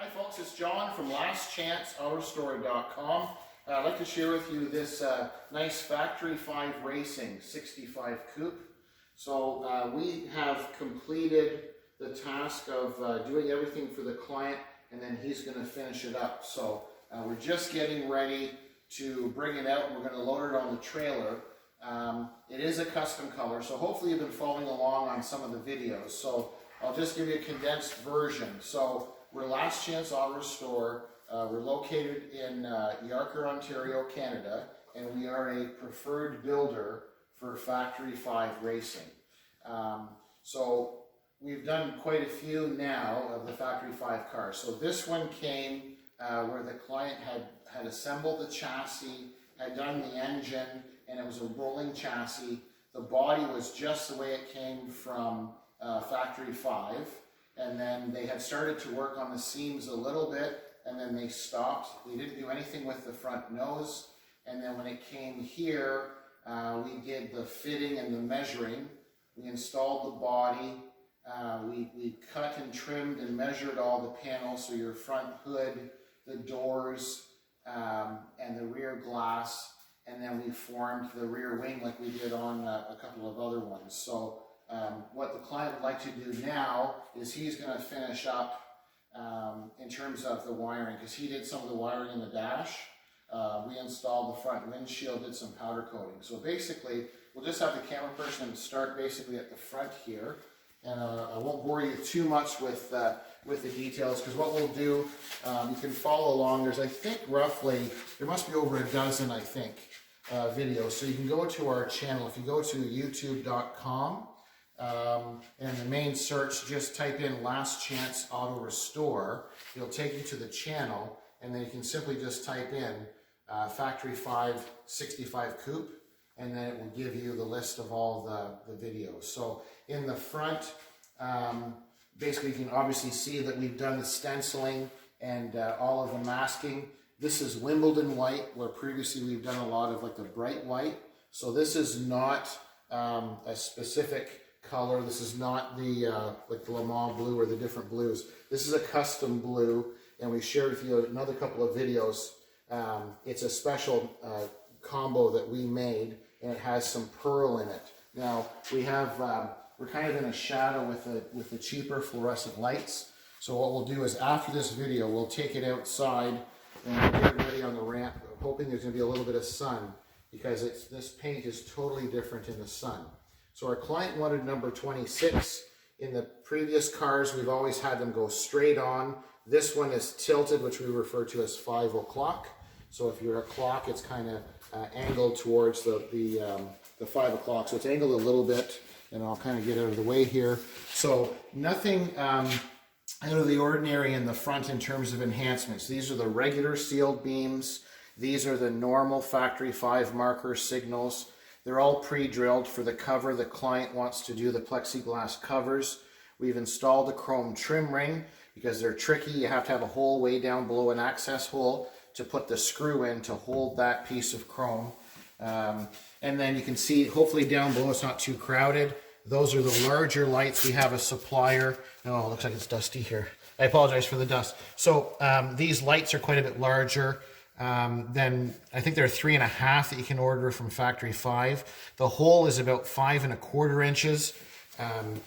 Hi folks, it's John from lastchanceautorestore.com. I'd like to share with you this nice Factory 5 Racing 65 Coupe. So we have completed the task of doing everything for the client, and then he's going to finish it up. So we're just getting ready to bring it out, and we're going to load it on the trailer. It is a custom color, so hopefully you've been following along on some of the videos. So I'll just give you a condensed version. So we're Last Chance Auto Restore. We're located in Yarker, Ontario, Canada, and we are a preferred builder for Factory 5 Racing. So we've done quite a few now of the Factory 5 cars. So this one came where the client had assembled the chassis, had done the engine, and it was a rolling chassis. The body was just the way it came from Factory 5. And then they had started to work on the seams a little bit, and then they stopped. We didn't do anything with the front nose. And then when it came here, we did the fitting and the measuring. We installed the body. We cut and trimmed and measured all the panels, so your front hood, the doors, and the rear glass. And then we formed the rear wing like we did on a couple of other ones. So what the client would like to do now is he's going to finish up in terms of the wiring, because he did some of the wiring in the dash. We installed the front windshield, did some powder coating. So basically, we'll just have the camera person start basically at the front here. And I won't bore you too much with the details, because what we'll do, you can follow along. There's, I think, roughly, there must be over a dozen, I think, videos. So you can go to our channel. If you go to youtube.com, and the main search, just type in Last Chance Auto Restore. It'll take you to the channel, and then you can simply just type in Factory 5 65 Coupe, and then it will give you the list of all the videos. So in the front, basically you can obviously see that we've done the stenciling and all of the masking. This is Wimbledon white, where previously we've done a lot of like the bright white. So this is not a specific color. This is not the like the Le Mans blue or the different blues. This is a custom blue, and we shared with you another couple of videos. It's a special combo that we made, and it has some pearl in it. Now we have we're kind of in a shadow with the cheaper fluorescent lights. So what we'll do is after this video, we'll take it outside and get it ready on the ramp. I'm hoping there's going to be a little bit of sun, because this paint is totally different in the sun. So our client wanted number 26. In the previous cars, we've always had them go straight on. This one is tilted, which we refer to as 5 o'clock. So if you're a clock, it's kind of angled towards the 5 o'clock. So it's angled a little bit, and I'll kind of get out of the way here. So nothing out of the ordinary in the front in terms of enhancements. These are the regular sealed beams. These are the normal Factory 5 marker signals. They're all pre-drilled for the cover. The client wants to do the plexiglass covers. We've installed a chrome trim ring because they're tricky. You have to have a hole way down below an access hole to put the screw in to hold that piece of chrome. And then you can see, hopefully down below it's not too crowded. Those are the larger lights. We have a supplier. Oh, it looks like it's dusty here. I apologize for the dust. So these lights are quite a bit larger. Then I think there are 3.5 that you can order from Factory 5. The hole is about 5¼ inches.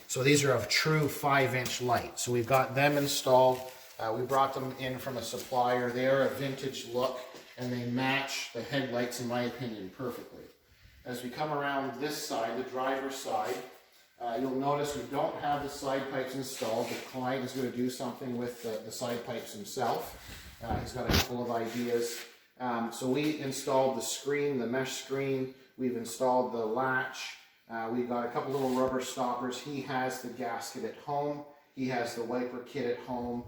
So these are of true 5-inch light. So we've got them installed. We brought them in from a supplier. They are a vintage look, and they match the headlights, in my opinion, perfectly. As we come around this side, the driver's side, you'll notice we don't have the side pipes installed. The client is going to do something with the side pipes himself. He's got a couple of ideas. So we installed the screen, the mesh screen. We've installed the latch. We've got a couple little rubber stoppers. He has the gasket at home. He has the wiper kit at home.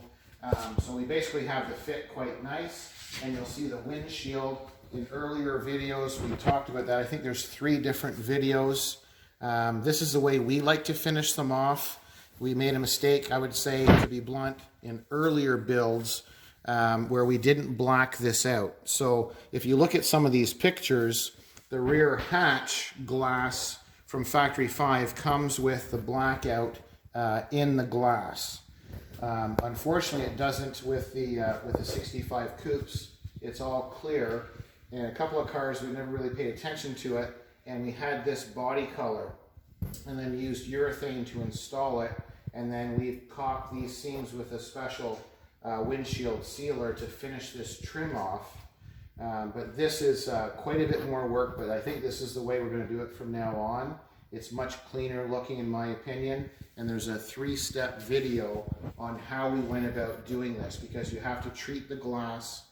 So we basically have the fit quite nice. And you'll see the windshield. In earlier videos, we talked about that. I think there's 3 different videos. This is the way we like to finish them off. We made a mistake, I would say, to be blunt, in earlier builds, where we didn't black this out. So if you look at some of these pictures, the rear hatch glass from Factory 5 comes with the blackout in the glass. Unfortunately, it doesn't with the 65 coupes. It's all clear. And a couple of cars, we never really paid attention to it, and we had this body color, and then used urethane to install it, and then we caulked these seams with a special windshield sealer to finish this trim off. But this is quite a bit more work, but I think this is the way we're going to do it from now on. It's much cleaner looking in my opinion, and there's a 3-step video on how we went about doing this, because you have to treat the glass,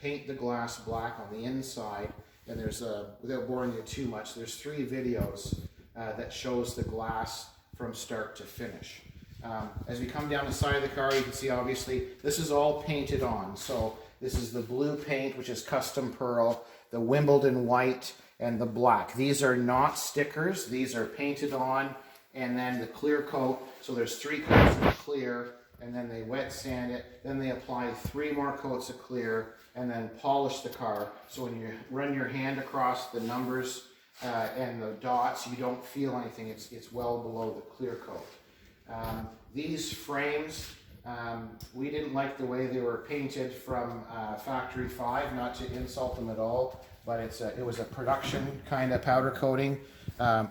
paint the glass black on the inside, and there's without boring you too much, there's 3 videos that shows the glass from start to finish. As we come down the side of the car, you can see obviously this is all painted on. So this is the blue paint, which is custom pearl, the Wimbledon white, and the black. These are not stickers, these are painted on, and then the clear coat. So there's 3 coats of clear, and then they wet sand it, then they apply 3 more coats of clear, and then polish the car. So when you run your hand across the numbers and the dots, you don't feel anything. It's well below the clear coat. These frames, we didn't like the way they were painted from Factory 5, not to insult them at all, but it was a production kind of powder coating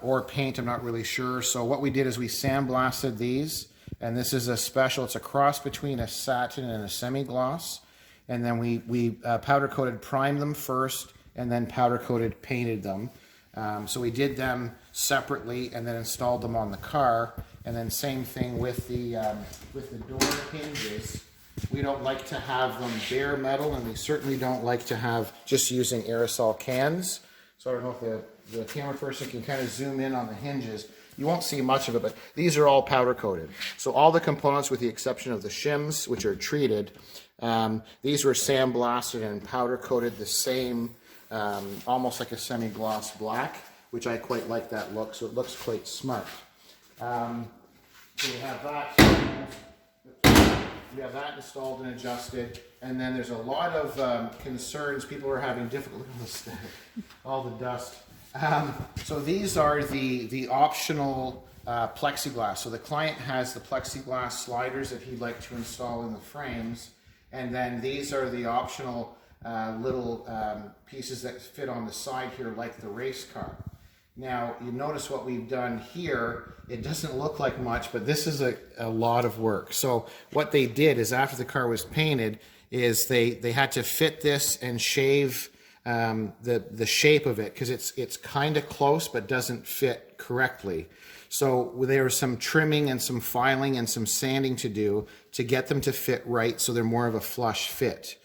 or paint, I'm not really sure. So what we did is we sandblasted these, and this is a special, it's a cross between a satin and a semi-gloss, and then we powder coated, primed them first, and then powder coated painted them. So we did them separately and then installed them on the car. And then same thing with the door hinges. We don't like to have them bare metal, and we certainly don't like to have just using aerosol cans. So I don't know if the camera person can kind of zoom in on the hinges. You won't see much of it, but these are all powder coated. So all the components, with the exception of the shims, which are treated, these were sandblasted and powder coated the same, almost like a semi-gloss black, which I quite like that look, so it looks quite smart. So we have that installed and adjusted, and then there's a lot of concerns. People are having difficulty with all the dust. So these are the optional plexiglass. So the client has the plexiglass sliders that he'd like to install in the frames, and then these are the optional little pieces that fit on the side here, like the race car. Now, you notice what we've done here, it doesn't look like much, but this is a lot of work. So what they did is, after the car was painted, is they had to fit this and shave the shape of it, because it's kind of close but doesn't fit correctly. So there was some trimming and some filing and some sanding to do to get them to fit right, so they're more of a flush fit.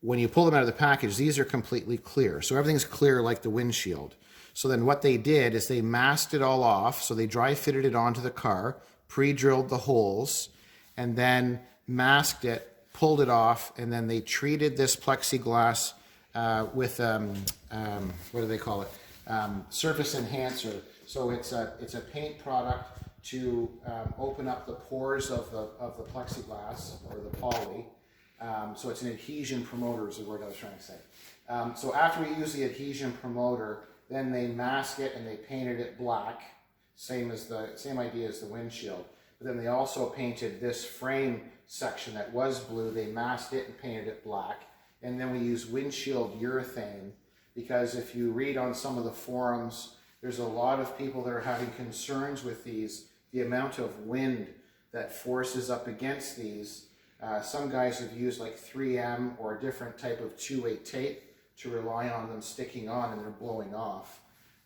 When you pull them out of the package, these are completely clear. So everything's clear like the windshield. So then what they did is they masked it all off. So they dry fitted it onto the car, pre-drilled the holes, and then masked it, pulled it off, and then they treated this plexiglass with, what do they call it? Surface enhancer. So it's a paint product to open up the pores of the plexiglass, or the poly. So it's an adhesion promoter is the word I was trying to say. So after we use the adhesion promoter, then they mask it and they painted it black, same idea as the windshield. But then they also painted this frame section that was blue. They masked it and painted it black. And then we use windshield urethane, because if you read on some of the forums, there's a lot of people that are having concerns with these, the amount of wind that forces up against these. Some guys have used like 3M or a different type of 2-way tape to rely on them sticking on, and they're blowing off.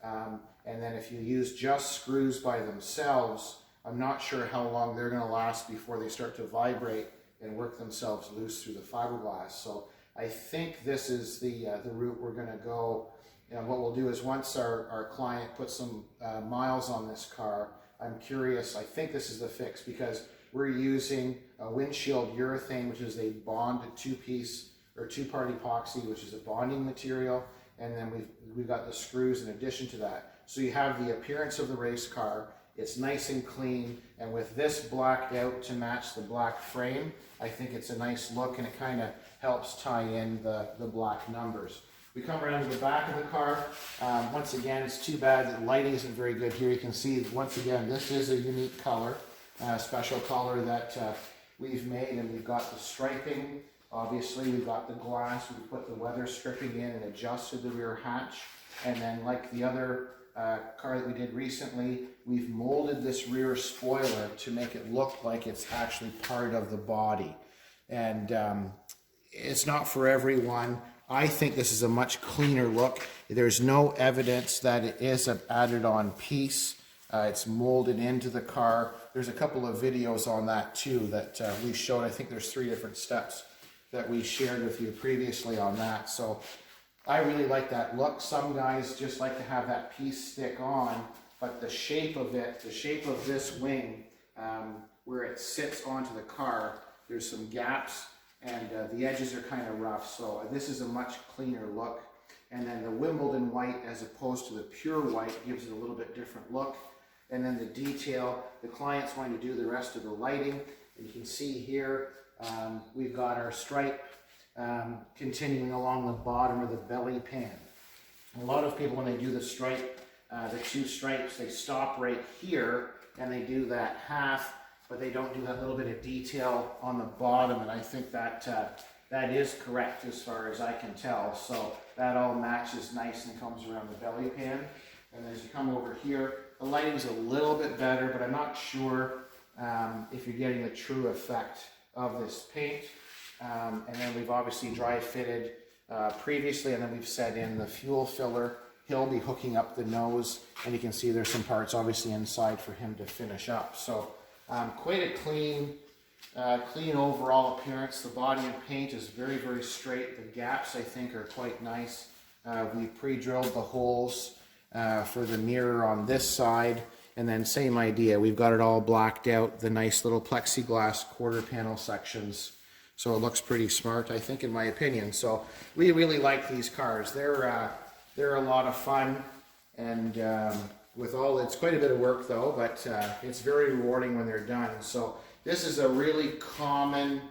And then if you use just screws by themselves, I'm not sure how long they're going to last before they start to vibrate and work themselves loose through the fiberglass. So I think this is the route we're going to go. And what we'll do is, once our client puts some miles on this car, I'm curious, I think this is the fix, because we're using a windshield urethane, which is a bonded two-piece or two-part epoxy, which is a bonding material, and then we've got the screws in addition to that. So you have the appearance of the race car, it's nice and clean, and with this blacked out to match the black frame, I think it's a nice look, and it kind of helps tie in the black numbers. We come around to the back of the car. Once again, it's too bad that the lighting isn't very good here. You can see, once again, this is a unique color, special color that we've made, and we've got the striping. Obviously, we've got the glass. We put the weather stripping in and adjusted the rear hatch. And then, like the other car that we did recently, we've molded this rear spoiler to make it look like it's actually part of the body. And it's not for everyone. I think this is a much cleaner look. There's no evidence that it is an added on piece. It's molded into the car. There's a couple of videos on that too that we showed. I think there's 3 different steps that we shared with you previously on that. So I really like that look. Some guys just like to have that piece stick on, but the shape of it, the shape of this wing, where it sits onto the car, there's some gaps, and the edges are kind of rough. So this is a much cleaner look. And then the Wimbledon white, as opposed to the pure white, gives it a little bit different look. And then the detail, the client's going to do the rest of the lighting. And you can see here, we've got our stripe continuing along the bottom of the belly pan. A lot of people, when they do the stripe, the 2 stripes, they stop right here and they do that half, but they don't do that little bit of detail on the bottom. And I think that that is correct as far as I can tell. So that all matches nice and comes around the belly pan. And as you come over here, the lighting's a little bit better, but I'm not sure if you're getting the true effect of this paint. And then we've obviously dry fitted previously, and then we've set in the fuel filler. He'll be hooking up the nose, and you can see there's some parts obviously inside for him to finish up. So quite a clean overall appearance. The body and paint is very, very straight. The gaps, I think, are quite nice. We pre-drilled the holes for the mirror on this side, and then same idea. We've got it all blacked out, the nice little plexiglass quarter panel sections. So it looks pretty smart, I think, in my opinion. So we really like these cars. They're a lot of fun, and it's quite a bit of work though, but it's very rewarding when they're done. So this is a really common,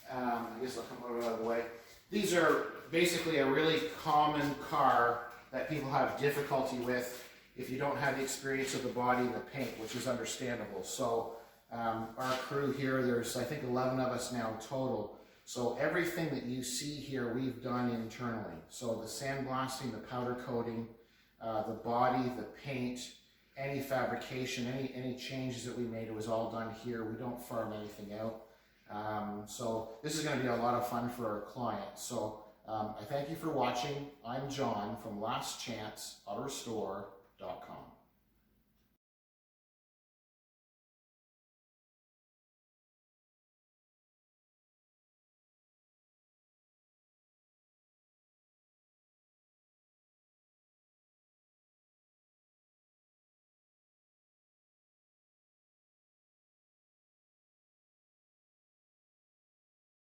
I guess I'll come out of the way. These are basically a really common car that people have difficulty with if you don't have the experience of the body and the paint, which is understandable. So our crew here, there's I think 11 of us now total. So everything that you see here, we've done internally. So the sandblasting, the powder coating, the body, the paint, any fabrication, any changes that we made, it was all done here. We don't farm anything out. So this is going to be a lot of fun for our clients. So I thank you for watching. I'm John from lastchanceautorestore.com.